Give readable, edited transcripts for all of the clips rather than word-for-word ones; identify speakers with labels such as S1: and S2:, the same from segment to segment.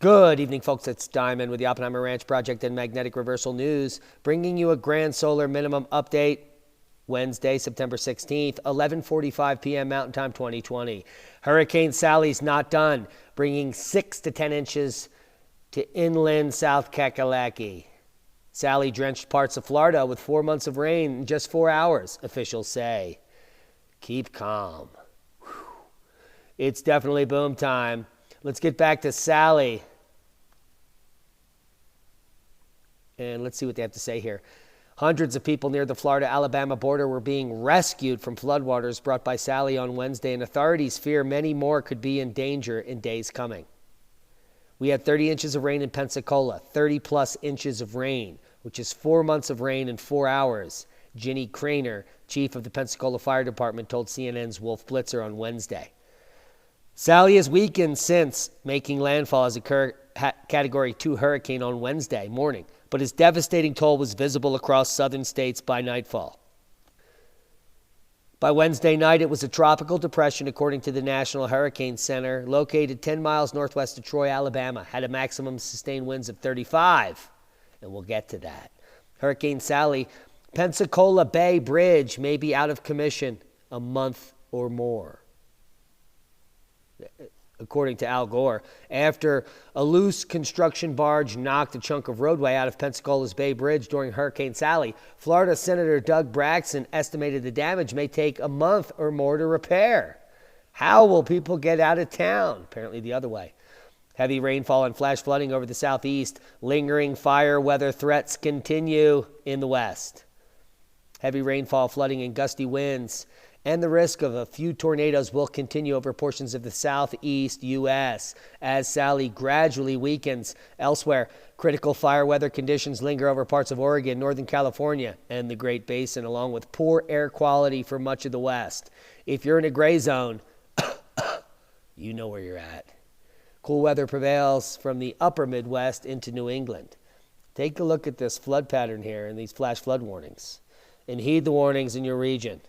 S1: Good evening, folks. It's Diamond with the Oppenheimer Ranch Project and Magnetic Reversal News, bringing you a grand solar minimum update Wednesday, September 16th, 11:45 p.m. Mountain Time 2020. Hurricane Sally's not done, bringing 6 to 10 inches to inland South Kakalaki. Sally drenched parts of Florida with 4 months of rain in just 4 hours, officials say. Keep calm. Whew. It's definitely boom time. Let's get back to Sally. And let's see what they have to say here. Hundreds of people near the Florida-Alabama border were being rescued from floodwaters brought by Sally on Wednesday, and authorities fear many more could be in danger in days coming. We had 30 inches of rain in Pensacola, 30-plus inches of rain, which is 4 months of rain in 4 hours. Ginny Craner, chief of the Pensacola Fire Department, told CNN's Wolf Blitzer on Wednesday. Sally has weakened since making landfall as a Category 2 hurricane on Wednesday morning, but its devastating toll was visible across southern states by nightfall. By Wednesday night, it was a tropical depression, according to the National Hurricane Center, located 10 miles northwest of Troy, Alabama, had a maximum sustained winds of 35, and we'll get to that. Hurricane Sally, Pensacola Bay Bridge may be out of commission a month or more, according to Al Gore, after a loose construction barge knocked a chunk of roadway out of Pensacola's Bay Bridge during Hurricane Sally. Florida Senator Doug Braxton estimated the damage may take a month or more to repair. How will people get out of town? Apparently the other way. Heavy rainfall and flash flooding over the southeast. Lingering fire weather threats continue in the west. Heavy rainfall, flooding, and gusty winds and the risk of a few tornadoes will continue over portions of the southeast U.S. as Sally gradually weakens. Elsewhere, critical fire weather conditions linger over parts of Oregon, Northern California, and the Great Basin, along with poor air quality for much of the West. If you're in a gray zone, you know where you're at. Cool weather prevails from the upper Midwest into New England. Take a look at this flood pattern here and these flash flood warnings, and heed the warnings in your region.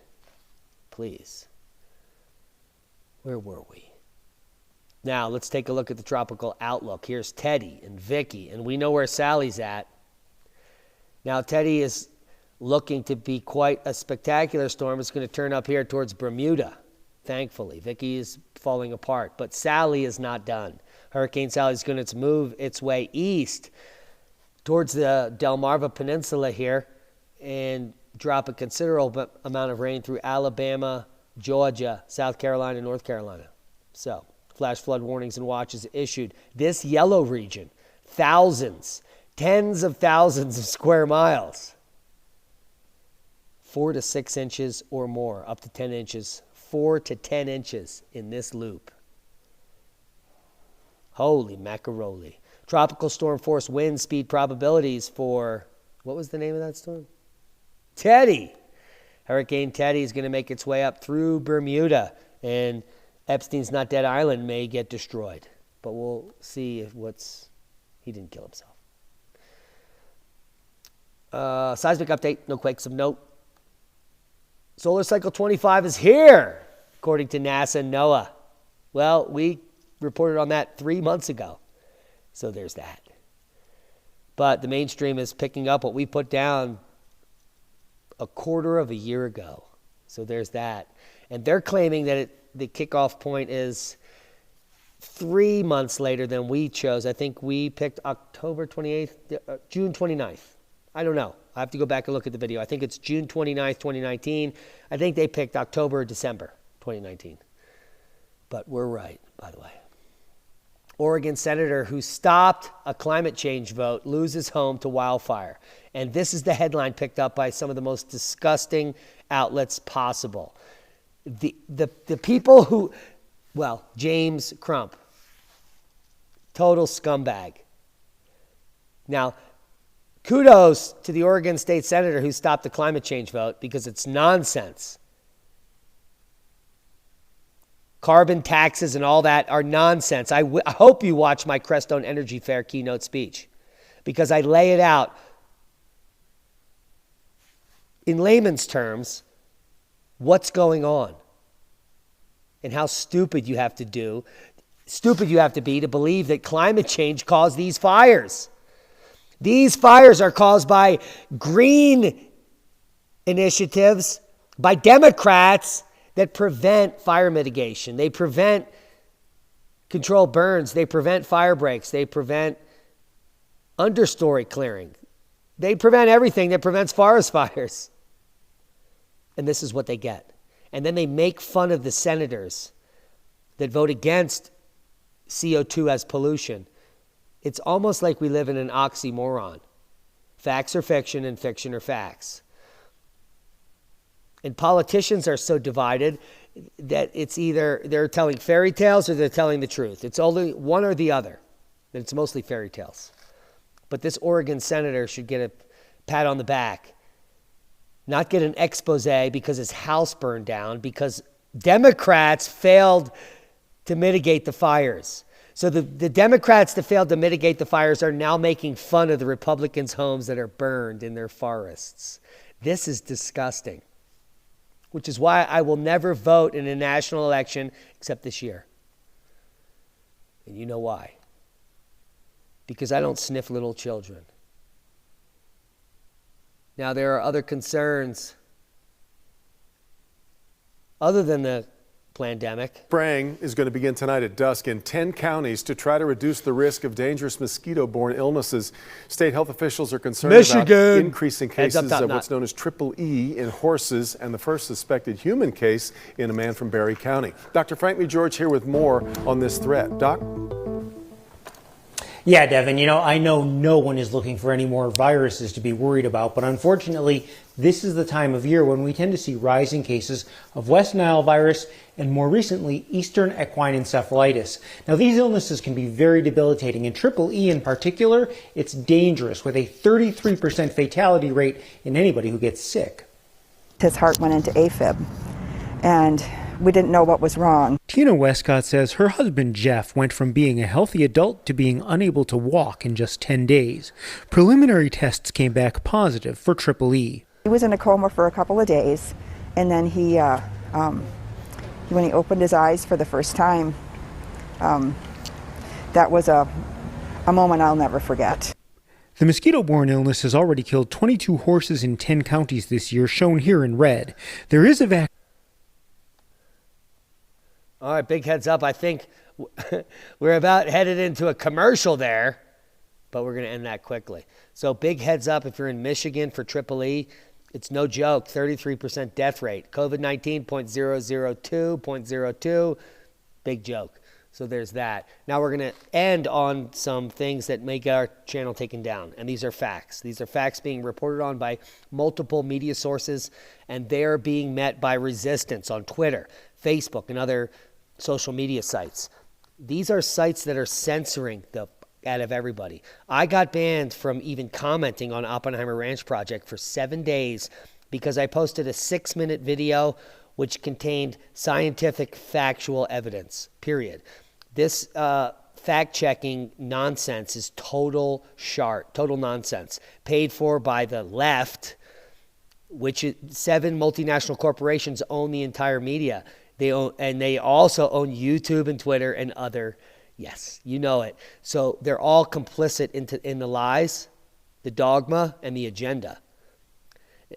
S1: Please. Where were we? Now, let's take a look at the tropical outlook. Here's Teddy and Vicky, and we know where Sally's at. Now, Teddy is looking to be quite a spectacular storm. It's going to turn up here towards Bermuda, thankfully. Vicky is falling apart, but Sally is not done. Hurricane Sally is going to move its way east towards the Delmarva Peninsula here and drop a considerable amount of rain through Alabama, Georgia, South Carolina, North Carolina. So, flash flood warnings and watches issued. This yellow region, thousands, tens of thousands of square miles. 4 to 6 inches or more, up to 10 inches, 4 to 10 inches in this loop. Holy macaroni. Tropical storm force wind speed probabilities for, what was the name of that storm? Teddy. Hurricane Teddy is going to make its way up through Bermuda, and Epstein's Not Dead Island may get destroyed. But we'll see if he didn't kill himself. Seismic update, no quakes of note. Solar cycle 25 is here, according to NASA and NOAA. Well, we reported on that 3 months ago, so there's that. But the mainstream is picking up what we put down a quarter of a year ago. So there's that. And they're claiming that the kickoff point is 3 months later than we chose. I think we picked October 28th, June 29th. I don't know. I have to go back and look at the video. I think it's June 29th, 2019. I think they picked October or December 2019. But we're right, by the way. Oregon senator who stopped a climate change vote loses home to wildfire. And this is the headline picked up by some of the most disgusting outlets possible. The people who, well, James Crump, total scumbag. Now, kudos to the Oregon state senator who stopped the climate change vote because it's nonsense. Carbon taxes and all that are nonsense. I hope you watch my Crestone Energy Fair keynote speech because I lay it out in layman's terms what's going on and how stupid you have to stupid you have to be to believe that climate change caused these fires. These fires are caused by green initiatives, by Democrats that prevent fire mitigation. They prevent controlled burns. They prevent fire breaks. They prevent understory clearing. They prevent everything that prevents forest fires. And this is what they get. And then they make fun of the senators that vote against CO2 as pollution. It's almost like we live in an oxymoron. Facts are fiction and fiction are facts. And politicians are so divided that it's either they're telling fairy tales or they're telling the truth. It's only one or the other. And it's mostly fairy tales. But this Oregon senator should get a pat on the back, not get an expose because his house burned down, because Democrats failed to mitigate the fires. So the Democrats that failed to mitigate the fires are now making fun of the Republicans' homes that are burned in their forests. This is disgusting, which is why I will never vote in a national election except this year. And you know why? Because I don't sniff little children. Now, there are other concerns other than the pandemic.
S2: Spraying is going to begin tonight at dusk in 10 counties to try to reduce the risk of dangerous mosquito-borne illnesses. State health officials are concerned about increasing cases of what's known as triple E in horses and the first suspected human case in a man from Barry County. Dr. Frank B. George here with more on this threat. Doc?
S3: Yeah, Devin, I know no one is looking for any more viruses to be worried about, but unfortunately, this is the time of year when we tend to see rising cases of West Nile virus and more recently, Eastern equine encephalitis. Now, these illnesses can be very debilitating, and triple E in particular, it's dangerous with a 33% fatality rate in anybody who gets sick.
S4: His heart went into AFib, and we didn't know what was wrong.
S3: Tina Westcott says her husband Jeff went from being a healthy adult to being unable to walk in just 10 days. Preliminary tests came back positive for triple E.
S4: He was in a coma for a couple of days, and then when he opened his eyes for the first time, that was a moment I'll never forget.
S3: The mosquito-borne illness has already killed 22 horses in 10 counties this year, shown here in red. There is a vaccine.
S1: All right, big heads up. I think we're about headed into a commercial there, but we're going to end that quickly. So big heads up if you're in Michigan for triple E. It's no joke, 33% death rate. COVID-19, 0.002, big joke. So there's that. Now we're going to end on some things that make our channel taken down, and these are facts. These are facts being reported on by multiple media sources, and they're being met by resistance on Twitter, Facebook, and other social media sites. These are sites that are censoring the out of everybody. I got banned from even commenting on Oppenheimer Ranch Project for 7 days because I posted a 6-minute video which contained scientific factual evidence, period. This fact-checking nonsense is total nonsense, paid for by the left, which 7 multinational corporations own the entire media. They also own YouTube and Twitter and other. Yes, you know it. So they're all complicit in the lies, the dogma, and the agenda.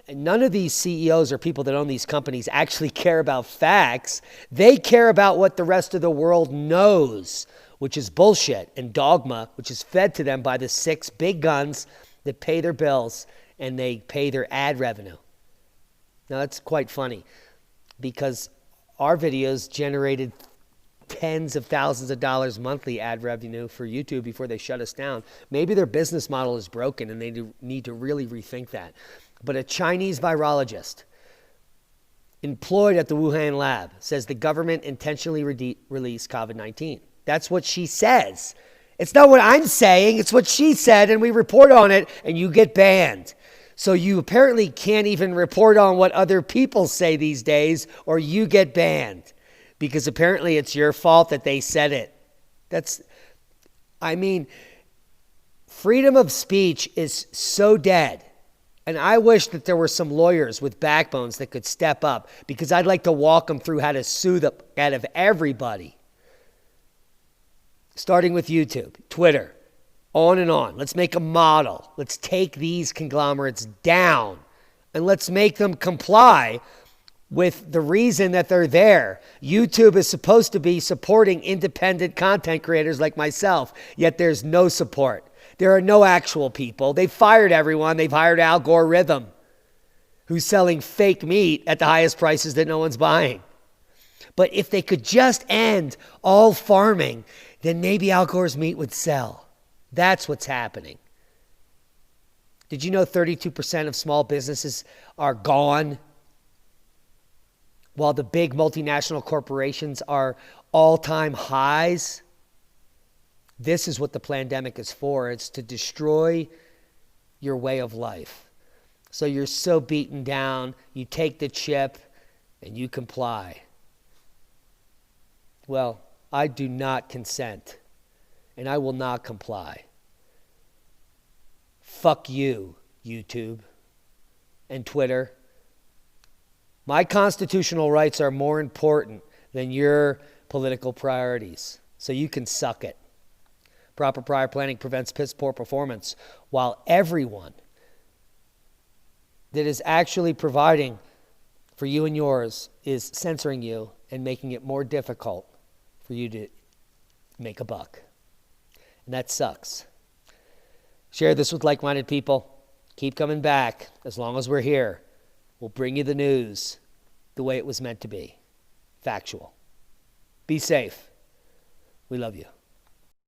S1: None of these CEOs or people that own these companies actually care about facts. They care about what the rest of the world knows, which is bullshit, and dogma, which is fed to them by the 6 big guns that pay their bills and they pay their ad revenue. Now, that's quite funny because our videos generated tens of thousands of dollars monthly ad revenue for YouTube before they shut us down. Maybe their business model is broken and they need to really rethink that. But a Chinese virologist employed at the Wuhan lab says the government intentionally released COVID-19. That's what she says. It's not what I'm saying. It's what she said, and we report on it, and you get banned. So you apparently can't even report on what other people say these days, or you get banned. Because apparently it's your fault that they said it. Freedom of speech is so dead. And I wish that there were some lawyers with backbones that could step up, because I'd like to walk them through how to sue the out of everybody. starting with YouTube, Twitter, on and on. Let's make a model. Let's take these conglomerates down and let's make them comply with the reason that they're there. YouTube is supposed to be supporting independent content creators like myself, yet there's no support. There are no actual people. They've fired everyone. They've hired algorithm, who's selling fake meat at the highest prices that no one's buying. But if they could just end all farming, then maybe Al Gore's meat would sell. That's what's happening. Did you know 32% of small businesses are gone, while the big multinational corporations are all-time highs? This is what the pandemic is for. It's to destroy your way of life. So you're so beaten down, you take the chip and you comply. Well, I do not consent, and I will not comply. Fuck you, YouTube and Twitter. My constitutional rights are more important than your political priorities, so you can suck it. Proper prior planning prevents piss poor performance, while everyone that is actually providing for you and yours is censoring you and making it more difficult for you to make a buck. And that sucks. Share this with like-minded people. Keep coming back. As long as we're here, we'll bring you the news the way it was meant to be. Factual. Be safe. We love you.